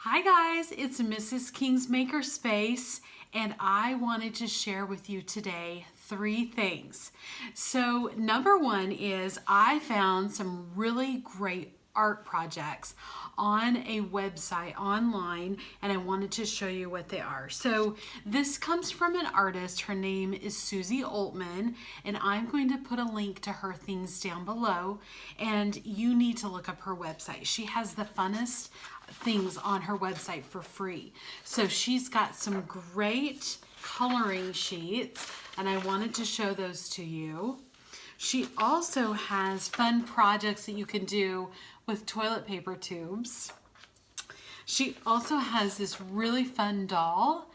Hi guys, it's Mrs. King's Makerspace, and I wanted to share with you today 3 things. So number 1 is I found some really great art projects on a website online, and I wanted to show you what they are. So this comes from an artist. Her name is Susie Altman, and I'm going to put a link to her things down below, and you need to look up her website. She has the funnest things on her website for free. So she's got some great coloring sheets, and I wanted to show those to you. She also has fun projects that you can do with toilet paper tubes. She also has this really fun doll,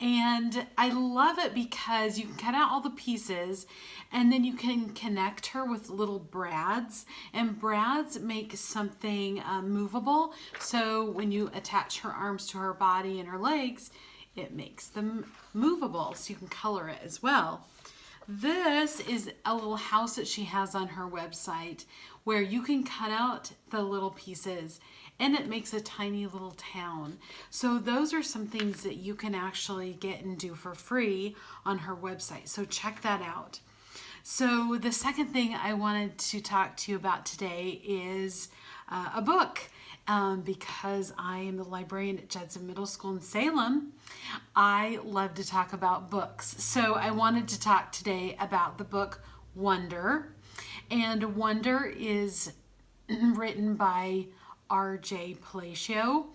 and I love it because you can cut out all the pieces and then you can connect her with little brads, and brads make something movable. So when you attach her arms to her body and her legs, it makes them movable, so you can color it as well. This is a little house that she has on her website where you can cut out the little pieces and it makes a tiny little town. So those are some things that you can actually get and do for free on her website. So check that out. So the second thing I wanted to talk to you about today is a book. Because I am the librarian at Judson Middle School in Salem, I love to talk about books. So I wanted to talk today about the book Wonder. And Wonder is written by R.J. Palacio,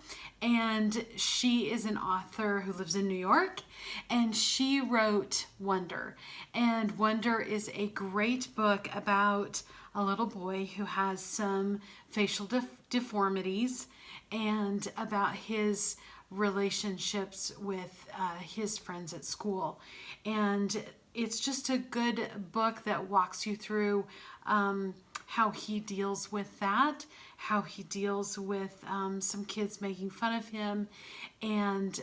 and she is an author who lives in New York, and she wrote Wonder. And Wonder is a great book about a little boy who has some facial deformities and about his relationships with his friends at school. And it's just a good book that walks you through how he deals with that, how he deals with some kids making fun of him, and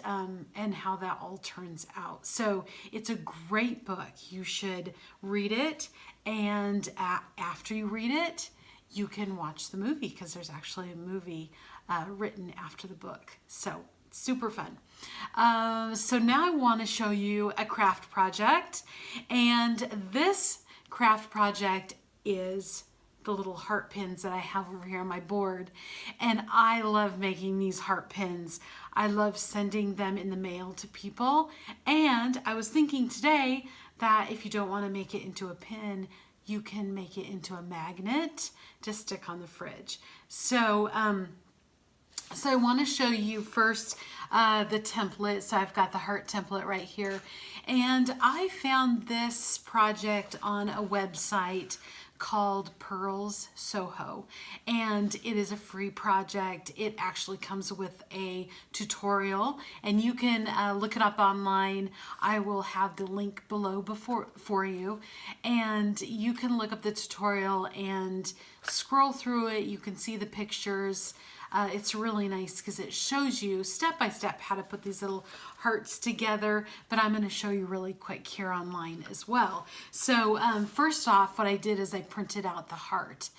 how that all turns out. So it's a great book. You should read it, and after you read it, you can watch the movie, because there's actually a movie written after the book. So super fun. So now I want to show you a craft project, and this craft project is the little heart pins that I have over here on my board, and I love making these heart pins. I love sending them in the mail to people, and I was thinking today that if you don't want to make it into a pin, you can make it into a magnet to stick on the fridge. So I want to show you first the template. So I've got the heart template right here, and I found this project on a website called Pearls Soho, and it is a free project. It actually comes with a tutorial, and you can look it up online. I will have the link below for you, and you can look up the tutorial and scroll through it. You can see the pictures. It's really nice because it shows you step by step how to put these little hearts together, but I'm going to show you really quick here online as well. So first off, what I did is I printed out the heart,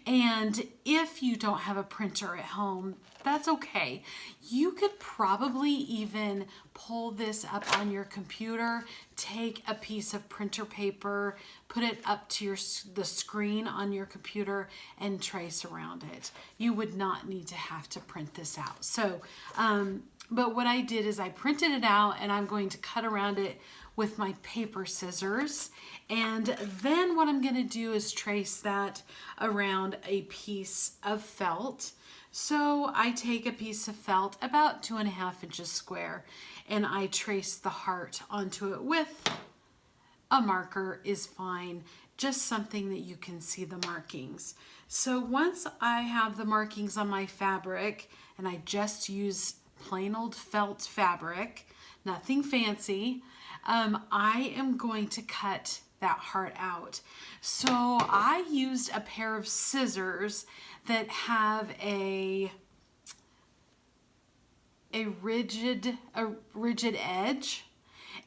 and if you don't have a printer at home, that's okay. You could probably even pull this up on your computer, take a piece of printer paper, put it up to the screen on your computer, and trace around it. You would not need to have to print this out. So, but what I did is I printed it out, and I'm going to cut around it with my paper scissors. And then what I'm going to do is trace that around a piece of felt. So I take a piece of felt about 2.5 inches square, and I trace the heart onto it with a marker is fine, just something that you can see the markings. So once I have the markings on my fabric, and I just use plain old felt fabric, nothing fancy, I am going to cut that heart out. So I used a pair of scissors that have a rigid edge,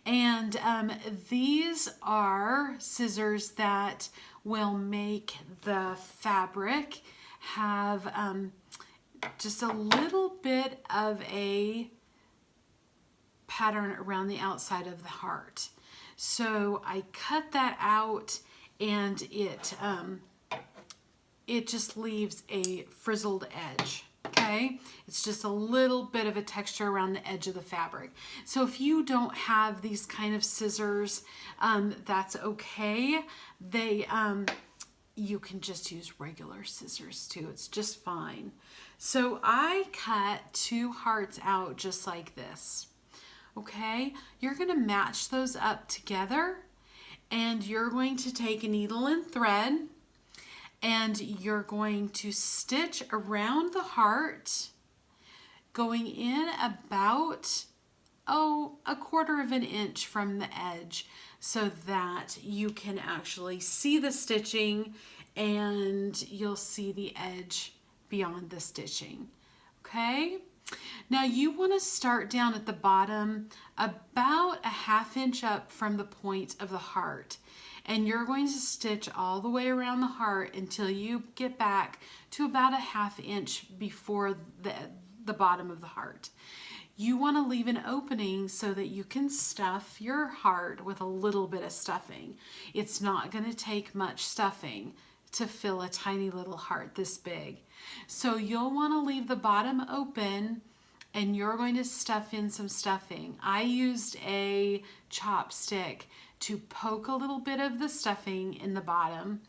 and these are scissors that will make the fabric have just a little bit of a pattern around the outside of the heart. So I cut that out, and it just leaves a frizzled edge. Okay, it's just a little bit of a texture around the edge of the fabric. So if you don't have these kind of scissors, that's okay. You can just use regular scissors too. It's just fine. So I cut 2 hearts out just like this. Okay, you're going to match those up together, and you're going to take a needle and thread, and you're going to stitch around the heart, going in about, a 1/4 of an inch from the edge, so that you can actually see the stitching and you'll see the edge beyond the stitching. Okay? Now you want to start down at the bottom about a 1/2 inch up from the point of the heart. And you're going to stitch all the way around the heart until you get back to about a 1/2 inch before the bottom of the heart. You want to leave an opening so that you can stuff your heart with a little bit of stuffing. It's not going to take much stuffing to fill a tiny little heart this big. So you'll want to leave the bottom open, and you're going to stuff in some stuffing. I used a chopstick to poke a little bit of the stuffing in the bottom.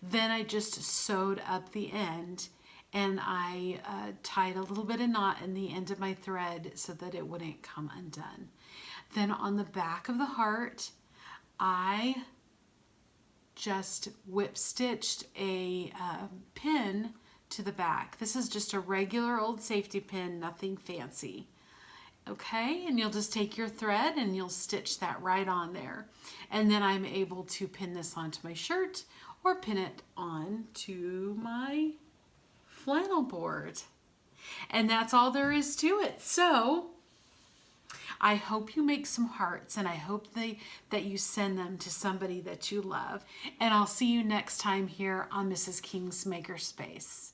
Then I just sewed up the end, and I tied a little bit of knot in the end of my thread so that it wouldn't come undone. Then on the back of the heart, I just whip stitched a pin to the back. This is just a regular old safety pin, nothing fancy. Okay, and you'll just take your thread and you'll stitch that right on there. And then I'm able to pin this onto my shirt or pin it on to my flannel board. And that's all there is to it. So I hope you make some hearts, and I hope that you send them to somebody that you love. And I'll see you next time here on Mrs. King's Makerspace.